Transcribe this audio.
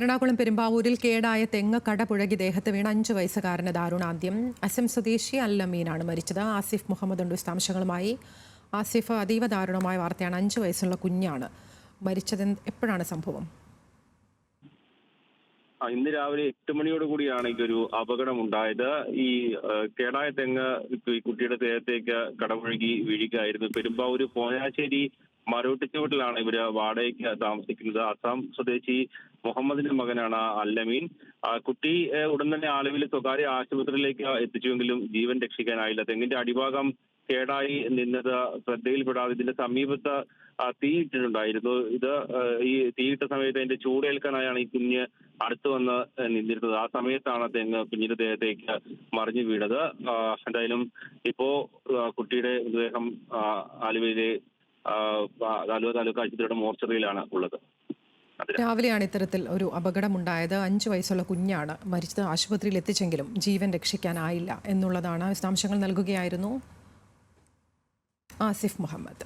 എറണാകുളം പെരുമ്പാവൂരിൽ കേടായ തെങ്ങ് കടപുഴകി ദേഹത്ത് വീണ 5 വയസ്സുകാരന് ദാരുണാന്ത്യം. അസം സ്വദേശി അല്ലമീനാണ് മരിച്ചത്. ആസിഫ് മുഹമ്മദ് ഉണ്ട് വിശദാംശങ്ങളുമായി. ആസിഫ്, അതീവ ദാരുണമായ വാർത്തയാണ്. 5 വയസ്സുള്ള കുഞ്ഞാണ് മരിച്ചത്. എപ്പോഴാണ് സംഭവം? ഇന്ന് രാവിലെ 8 മണിയോടുകൂടിയാണ് ഒരു അപകടം ഉണ്ടായത്. ഈ കേടായ തെങ്ങ് ഈ കുട്ടിയുടെ ദേഹത്തേക്ക് കടപുഴകി വീഴുകയായിരുന്നു. പെരുമ്പാവൂർ പോയാശ്ശേരി മരോട്ടിച്ചുവട്ടിലാണ് ഇവര് വാടകയ്ക്ക് താമസിക്കുന്നത്. അസം സ്വദേശി മുഹമ്മദിന്റെ മകനാണ് അല്ലമീൻ. കുട്ടി ഉടൻ തന്നെ ആലുവിലെ സ്വകാര്യ ആശുപത്രിയിലേക്ക് എത്തിച്ചുവെങ്കിലും ജീവൻ രക്ഷിക്കാനായില്ല. തെങ്ങിന്റെ അടിഭാഗം കേടായി നിന്നത് ശ്രദ്ധയിൽപ്പെടാതെ ഇതിന്റെ സമീപത്ത് തീയിട്ടിട്ടുണ്ടായിരുന്നു. ഈ തീയിട്ട സമയത്ത് അതിന്റെ ചൂടേൽക്കാനായാണ് ഈ കുഞ്ഞ് അടുത്ത് വന്ന് നിന്നിരുന്നത്. ആ സമയത്താണ് തെങ്ങ് കുഞ്ഞിന്റെ ദേഹത്തേക്ക് മറിഞ്ഞു വീണത്. എന്തായാലും ഇപ്പോ കുട്ടിയുടെ മൃതദേഹം ആലുവ താലൂക്ക് ആശുപത്രിയുടെ മോർച്ചറിയിലാണ് ഉള്ളത്. രാവിലെയാണ് ഇത്തരത്തിൽ ഒരു അപകടമുണ്ടായത്. 5 വയസ്സുള്ള കുഞ്ഞാണ് മരിച്ചത്. ആശുപത്രിയിൽ എത്തിച്ചെങ്കിലും ജീവൻ രക്ഷിക്കാനായില്ല എന്നുള്ളതാണ്. വിശദാംശങ്ങൾ നൽകുകയായിരുന്നു ആസിഫ് മുഹമ്മദ്.